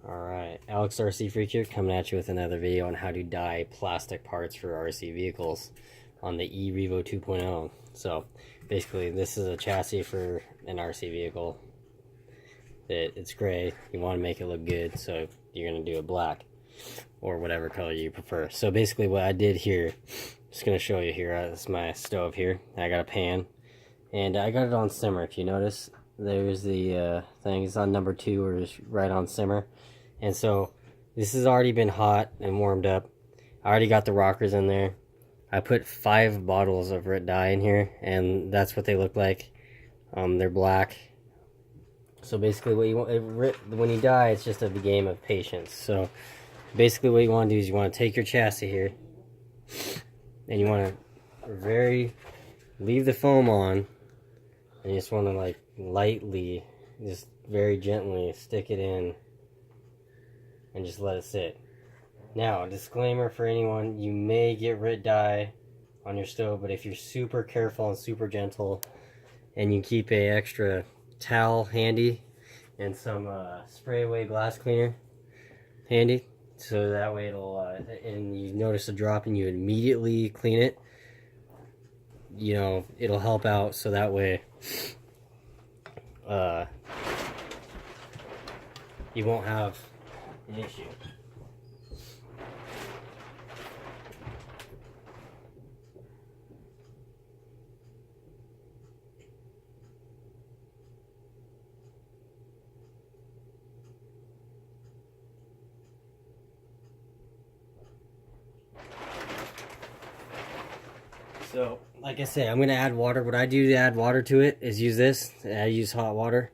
Alright, Alex RC Freak here, coming at you with another video on how to dye plastic parts for RC vehicles on the revo 2.0. So basically this is a chassis for an RC vehicle. It's gray, you want to make it look good, so you're going to do it black or whatever color you prefer. So basically what I did here, just going to show you here, this is my stove here. I got a pan and I got it on simmer. If you notice, there's the thing, it's on number 2 or just right on simmer. And so this has already been hot and warmed up. I already got the rockers in there. I put 5 bottles of Rit dye in here, and that's what they look like. They're black. So basically what you want, when you dye, it's just a game of patience. So basically what you want to do is you want to take your chassis here, and you want to leave the foam on, and you just want to like lightly, just very gently stick it in and just let it sit. Now, a disclaimer for anyone, you may get Rit dye on your stove, but if you're super careful and super gentle and you keep a extra towel handy and some spray away glass cleaner handy, so that way it'll and you notice a drop and you immediately clean it, you know, it'll help out, so that way you won't have an issue. So, like I said, I'm going to add water. What I do to add water to it is use this. I use hot water,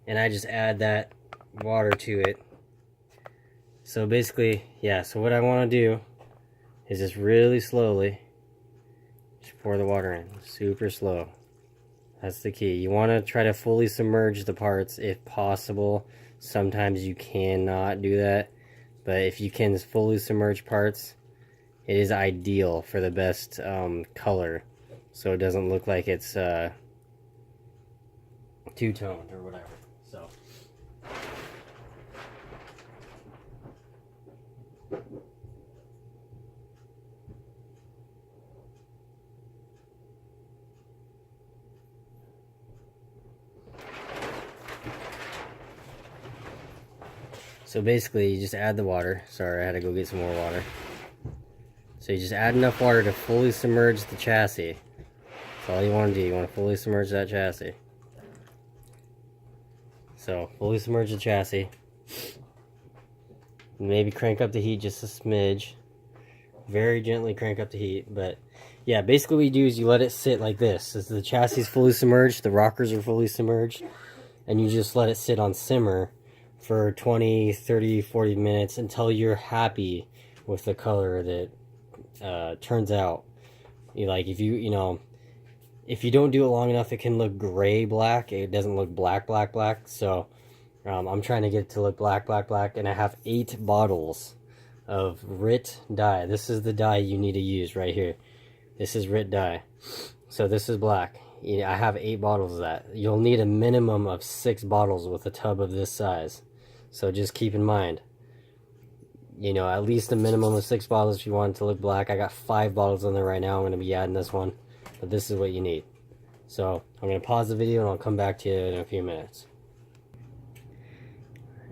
and I just add that water to it. So basically, yeah, so what I want to do is just really slowly just pour the water in. Super slow. That's the key. You want to try to fully submerge the parts if possible. Sometimes you cannot do that, but if you can fully submerge parts, it is ideal for the best color, so it doesn't look like it's two-toned or whatever. So basically you just add the water. Sorry, I had to go get some more water. So you just add enough water to fully submerge the chassis. That's all you want to do. You want to fully submerge that chassis. So fully submerge the chassis. Maybe crank up the heat just a smidge. Very gently crank up the heat. But yeah, basically what you do is you let it sit like this. As the chassis is fully submerged, the rockers are fully submerged, and you just let it sit on simmer for 20, 30, 40 minutes until you're happy with the color that turns out. If you don't do it long enough, it can look gray black. It doesn't look black. So I'm trying to get it to look black, and I have 8 bottles of Rit dye. This is the dye you need to use right here. This is Rit dye. So this is black. I have 8 bottles of that. You'll need a minimum of 6 bottles with a tub of this size. So just keep in mind, at least a minimum of 6 bottles if you want it to look black. I got 5 bottles in there right now. I'm going to be adding this one, but this is what you need. So I'm going to pause the video and I'll come back to you in a few minutes.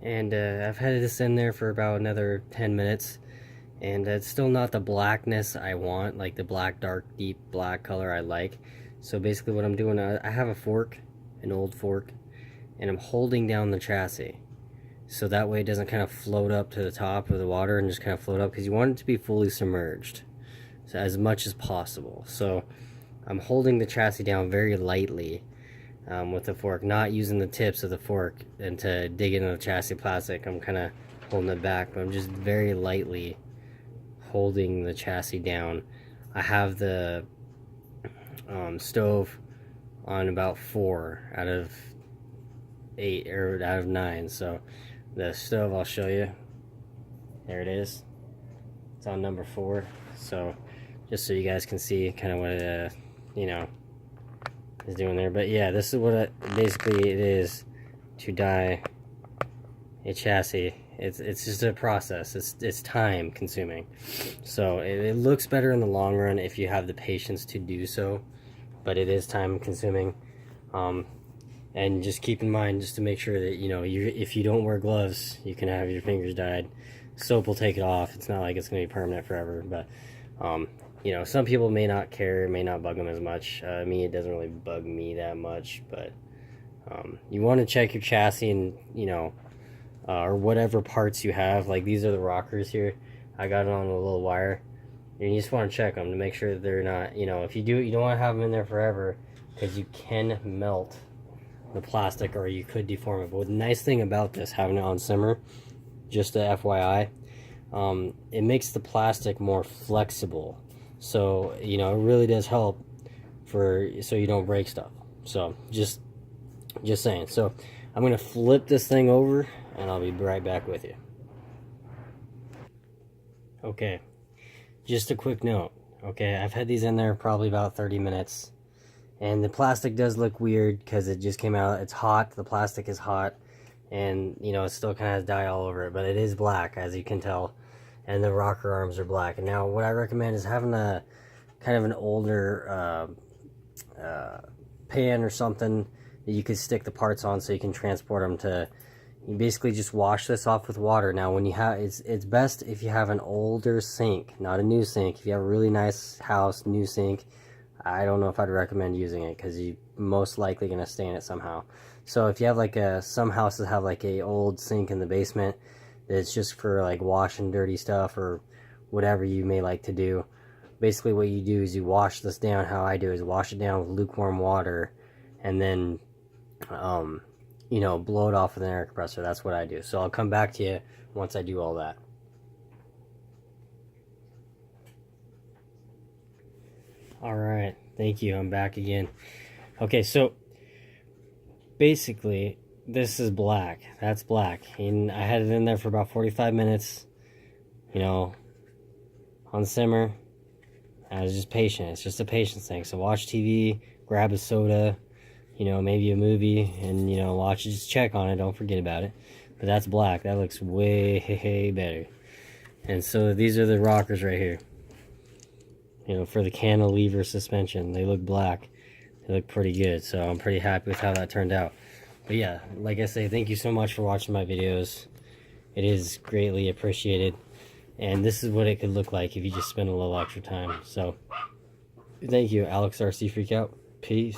And I've had this in there for about another 10 minutes, and it's still not the blackness I want, like the black, dark, deep black color I like. So basically what I'm doing, I have a fork, an old fork, and I'm holding down the chassis. So that way it doesn't kind of float up to the top of the water and just kind of float up, because you want it to be fully submerged, so as much as possible. So I'm holding the chassis down very lightly with the fork, not using the tips of the fork and to dig into the chassis plastic. I'm kind of holding it back, but I'm just very lightly holding the chassis down. I have the stove on about 4 out of 8 or out of 9. So the stove, I'll show you. There it is. It's on number 4. So just so you guys can see kind of what it, is doing there. But yeah, this is what basically it is to dye a chassis It's just a process. It's time consuming. So it looks better in the long run if you have the patience to do so, but it is time consuming. And just keep in mind, just to make sure that, you know, if you don't wear gloves, you can have your fingers dyed. Soap will take it off. It's not like it's going to be permanent forever, but you know, some people may not care, may not bug them as much. Me, it doesn't really bug me that much, but you want to check your chassis and, you know, or whatever parts you have. Like these are the rockers here. I got it on a little wire. And you just want to check them to make sure that they're not, you know, if you do, you don't want to have them in there forever, because you can melt the plastic or you could deform it. But the nice thing about this, having it on simmer, just a FYI, it makes the plastic more flexible. So, you know, it really does help so you don't break stuff. So just saying. So I'm going to flip this thing over and I'll be right back with you. Okay, just a quick note. Okay, I've had these in there probably about 30 minutes. And the plastic does look weird because it just came out. It's hot. The plastic is hot. And, you know, it still kind of has dye all over it. But it is black, as you can tell. And the rocker arms are black. And now what I recommend is having a kind of an older pan or something that you could stick the parts on so you can transport them to. You basically just wash this off with water. Now when you have, it's best if you have an older sink, not a new sink. If you have a really nice house, new sink, I don't know if I'd recommend using it because you're most likely going to stain it somehow. So if you have like some houses have like a old sink in the basement that's just for like washing dirty stuff or whatever you may like to do. Basically what you do is you wash this down. How I do is wash it down with lukewarm water and then you know, blow it off with an air compressor. That's what I do. So I'll come back to you once I do all that. Alright, thank you. I'm back again. Okay, so basically this is black. That's black. And I had it in there for about 45 minutes, you know, on simmer. I was just patient. It's just a patience thing. So watch TV, grab a soda, you know, maybe a movie, and, you know, watch it, just check on it, don't forget about it. But that's black. That looks way better. And so these are the rockers right here, you know, for the cantilever suspension. They look black. They look pretty good, so I'm pretty happy with how that turned out. But yeah, like I say, thank you so much for watching my videos. It is greatly appreciated. And this is what it could look like if you just spend a little extra time. So thank you, Alex RC Freak out. Peace.